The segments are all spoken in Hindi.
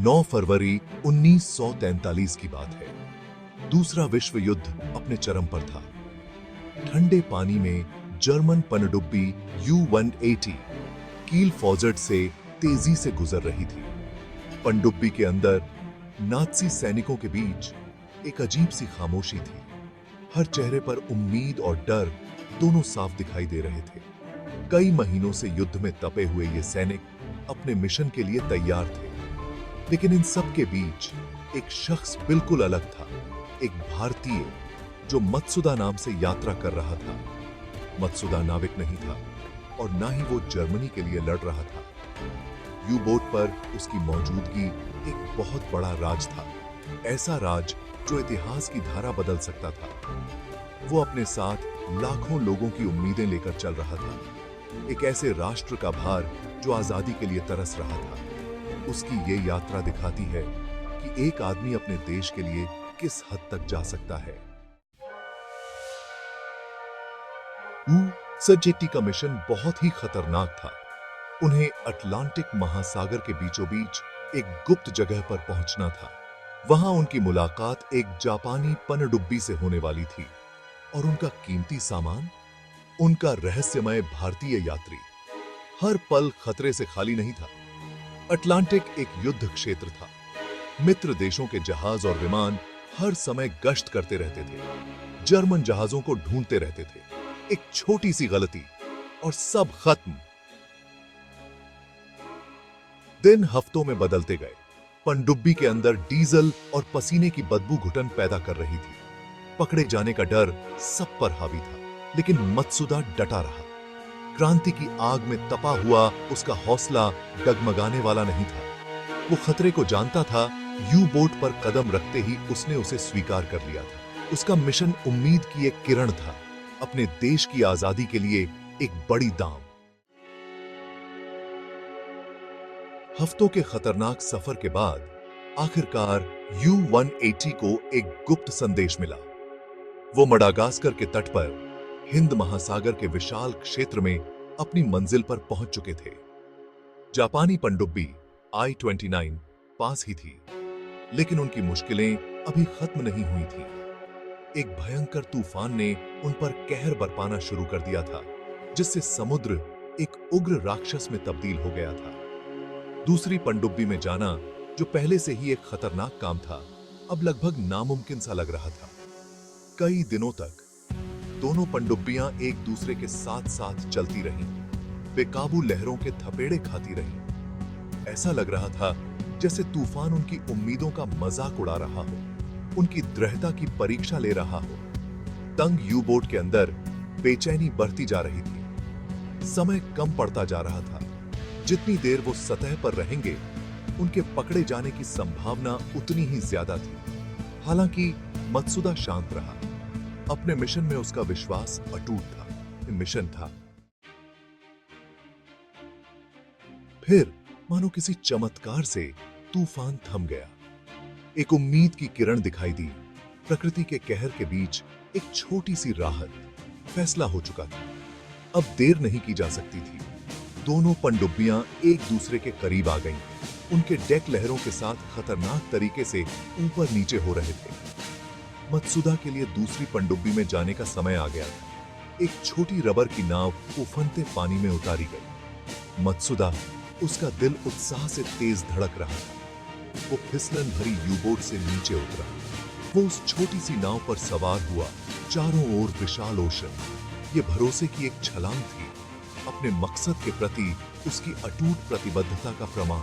9 फरवरी 1943 की बात है। दूसरा विश्व युद्ध अपने चरम पर था। ठंडे पानी में जर्मन पनडुब्बी U-180 कील फॉजर्ड से तेजी से गुजर रही थी। पनडुब्बी के अंदर नाज़ी सैनिकों के बीच एक अजीब सी खामोशी थी। हर चेहरे पर उम्मीद और डर दोनों साफ दिखाई दे रहे थे। कई महीनों से युद्ध में तपे हुए ये सैनिक अपने मिशन के लिए तैयार थे, लेकिन इन सब के बीच एक शख्स बिल्कुल अलग था। एक भारतीय जो मत्सुदा नाम से यात्रा कर रहा था। मत्सुदा नाविक नहीं था और ना ही वो जर्मनी के लिए लड़ रहा था। यू बोट पर उसकी मौजूदगी एक बहुत बड़ा राज था, ऐसा राज जो इतिहास की धारा बदल सकता था। वो अपने साथ लाखों लोगों की उम्मीदें लेकर चल रहा था, एक ऐसे राष्ट्र का भार जो आजादी के लिए तरस रहा था। उसकी ये यात्रा दिखाती है कि एक आदमी अपने देश के लिए किस हद तक जा सकता है। U-180 का मिशन बहुत ही खतरनाक था। उन्हें अटलांटिक महासागर के बीचों बीच एक गुप्त जगह पर पहुंचना था। वहां उनकी मुलाकात एक जापानी पनडुब्बी से होने वाली थी और उनका कीमती सामान, उनका रहस्यमय भारतीय यात्री, हर पल खतरे से खाली नहीं था। अटलांटिक एक युद्ध क्षेत्र था। मित्र देशों के जहाज और विमान हर समय गश्त करते रहते थे। जर्मन जहाजों को ढूंढते रहते थे। एक छोटी सी गलती और सब खत्म। दिन हफ्तों में बदलते गए। पनडुब्बी के अंदर डीजल और पसीने की बदबू घुटन पैदा कर रही थी। पकड़े जाने का डर सब पर हावी था, लेकिन मत्सुदा डटा रहा। क्रांति की आग में तपा हुआ उसका हौसला डगमगाने वाला नहीं था। वो खतरे को जानता था। यू बोट पर कदम रखते ही उसने उसे स्वीकार कर लिया था। उसका मिशन उम्मीद की एक किरण था, अपने देश की आजादी के लिए एक बड़ी दांव। हफ्तों के खतरनाक सफर के बाद आखिरकार U-180 को एक गुप्त संदेश मिला। वो मडागास्कर के तट पर हिंद महासागर के विशाल क्षेत्र में अपनी मंजिल पर पहुंच चुके थे। जापानी पनडुब्बी I-29 पास ही थी, लेकिन उनकी मुश्किलें अभी खत्म नहीं हुई थी। एक भयंकर तूफान ने उन पर कहर बरपाना शुरू कर दिया था, जिससे समुद्र एक उग्र राक्षस में तब्दील हो गया था। दूसरी पनडुब्बी में जाना, जो पहले से ही एक खतरनाक काम था, अब लगभग नामुमकिन सा लग रहा था। कई दिनों तक दोनों पनडुब्बियां एक दूसरे के साथ साथ चलती रहीं, बेकाबू लहरों के थपेड़े खाती रहीं। ऐसा लग रहा था जैसे तूफान उनकी उम्मीदों का मजाक उड़ा रहा हो, उनकी दृढ़ता की परीक्षा ले रहा हो। तंग यू बोट के अंदर बेचैनी बढ़ती जा रही थी। समय कम पड़ता जा रहा था। जितनी देर वो सतह पर रहेंगे, उनके पकड़े जाने की संभावना उतनी ही ज्यादा थी। हालांकि मत्सुदा शांत रहा। अपने मिशन में उसका विश्वास अटूट था। मिशन था। फिर मानो किसी चमत्कार से तूफान थम गया। एक उम्मीद की किरण दिखाई दी। प्रकृति के कहर के बीच एक छोटी सी राहत। फैसला हो चुका था। अब देर नहीं की जा सकती थी। दोनों पनडुब्बियां एक दूसरे के करीब आ गईं। उनके डेक लहरों के साथ खतरनाक तरीके से ऊपर नीचे हो रहे थे। मत्सुदा के लिए दूसरी पनडुब्बी में जाने का समय आ गया था। एक छोटी रबर की नाव उफनते पानी में उतारी गई। मत्सुदा, उसका दिल उत्साह से तेज धड़क रहा था। वो फिसलन भरी यूबोट से नीचे उतरा। वो उस छोटी सी नाव पर सवार हुआ। चारों ओर विशाल ओशन। ये भरोसे की एक छलांग थी, अपने मकसद के प्रति उसकी अटूट प्रतिबद्धता का प्रमाण।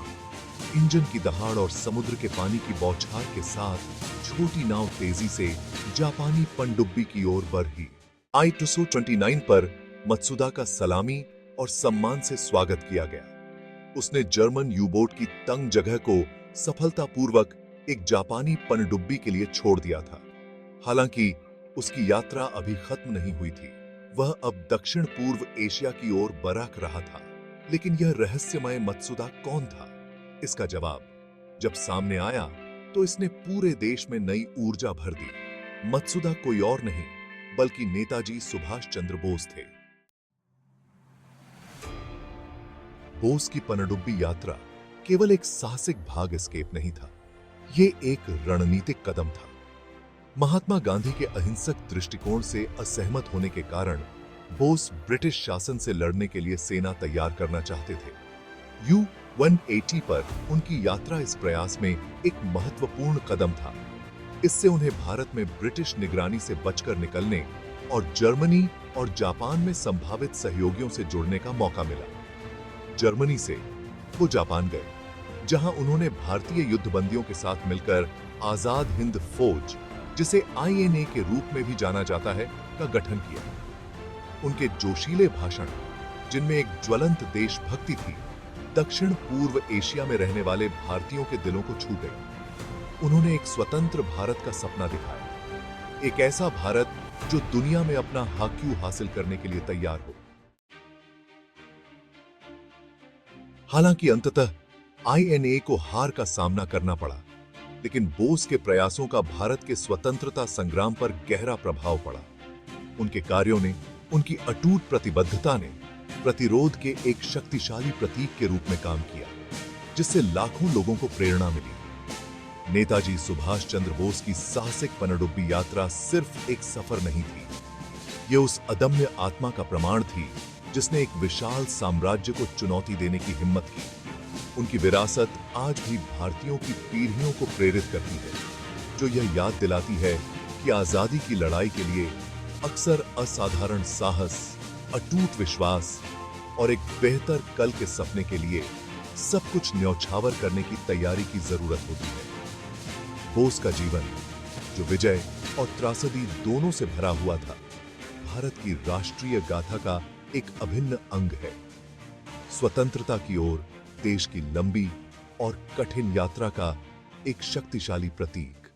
इंजन की दहाड़ और समुद्र के पानी की बौछार के साथ छोटी नाव तेजी से जापानी पनडुब्बी की ओर बढ़ी। I-29 पर मत्सुदा का सलामी और सम्मान से स्वागत किया गया। उसने जर्मन यू-बोट की तंग जगह को सफलतापूर्वक एक जापानी पनडुब्बी के लिए छोड़ दिया था। हालांकि उसकी यात्रा अभी खत्म नहीं हुई थी। वह अब दक्षिण पूर्व एशिया की ओर बरक रहा था। लेकिन यह रहस्यमय मत्सुदा कौन था? इसका जवाब जब सामने आया तो इसने पूरे देश में नई ऊर्जा भर दी। मत्सुदा कोई और नहीं, बल्कि नेताजी सुभाष चंद्र बोस थे। बोस की पनडुब्बी यात्रा केवल एक साहसिक भाग एस्केप नहीं था, ये एक रणनीतिक कदम था। महात्मा गांधी के अहिंसक दृष्टिकोण से असहमत होने के कारण बोस ब्रिटिश शासन से लड़ने के लिए सेना तैयार करना चाहते थे। U-180 पर उनकी यात्रा इस प्रयास में एक महत्वपूर्ण कदम था। इससे उन्हें भारत में ब्रिटिश निगरानी से बचकर निकलने और जर्मनी और जापान में संभावित सहयोगियों से जुड़ने का मौका मिला। जर्मनी से वो जापान गए, जहां उन्होंने भारतीय युद्धबंदियों के साथ मिलकर आजाद हिंद फौज, जिसे INA के रूप में भी जाना जाता है, का गठन किया। उनके जोशीले भाषण, जिनमें एक ज्वलंत देशभक्ति थी, दक्षिण पूर्व एशिया में रहने वाले भारतीयों के दिलों को छू गई। उन्होंने एक स्वतंत्र भारत का सपना दिखाया, एक ऐसा भारत जो दुनिया में अपना हक हासिल करने के लिए तैयार हो। हालांकि अंततः INA को हार का सामना करना पड़ा, लेकिन बोस के प्रयासों का भारत के स्वतंत्रता संग्राम पर गहरा प्रभाव पड़ा। उनके कार्यों ने, उनकी अटूट प्रतिबद्धता ने प्रतिरोध के एक शक्तिशाली प्रतीक के रूप में काम किया, जिससे लाखों लोगों को प्रेरणा मिली। नेताजी सुभाष चंद्र बोस की साहसिक पनडुब्बी यात्रा सिर्फ एक सफर नहीं थी, यह उस अदम्य आत्मा का प्रमाण थी जिसने एक विशाल साम्राज्य को चुनौती देने की हिम्मत की। उनकी विरासत आज भी भारतीयों की पीढ़ियों को प्रेरित करती है, जो यह याद दिलाती है कि आजादी की लड़ाई के लिए अक्सर असाधारण साहस, अटूट विश्वास और एक बेहतर कल के सपने के लिए सब कुछ न्यौछावर करने की तैयारी की जरूरत होती है। बोस का जीवन, जो विजय और त्रासदी दोनों से भरा हुआ था, भारत की राष्ट्रीय गाथा का एक अभिन्न अंग है। स्वतंत्रता की ओर देश की लंबी और कठिन यात्रा का एक शक्तिशाली प्रतीक।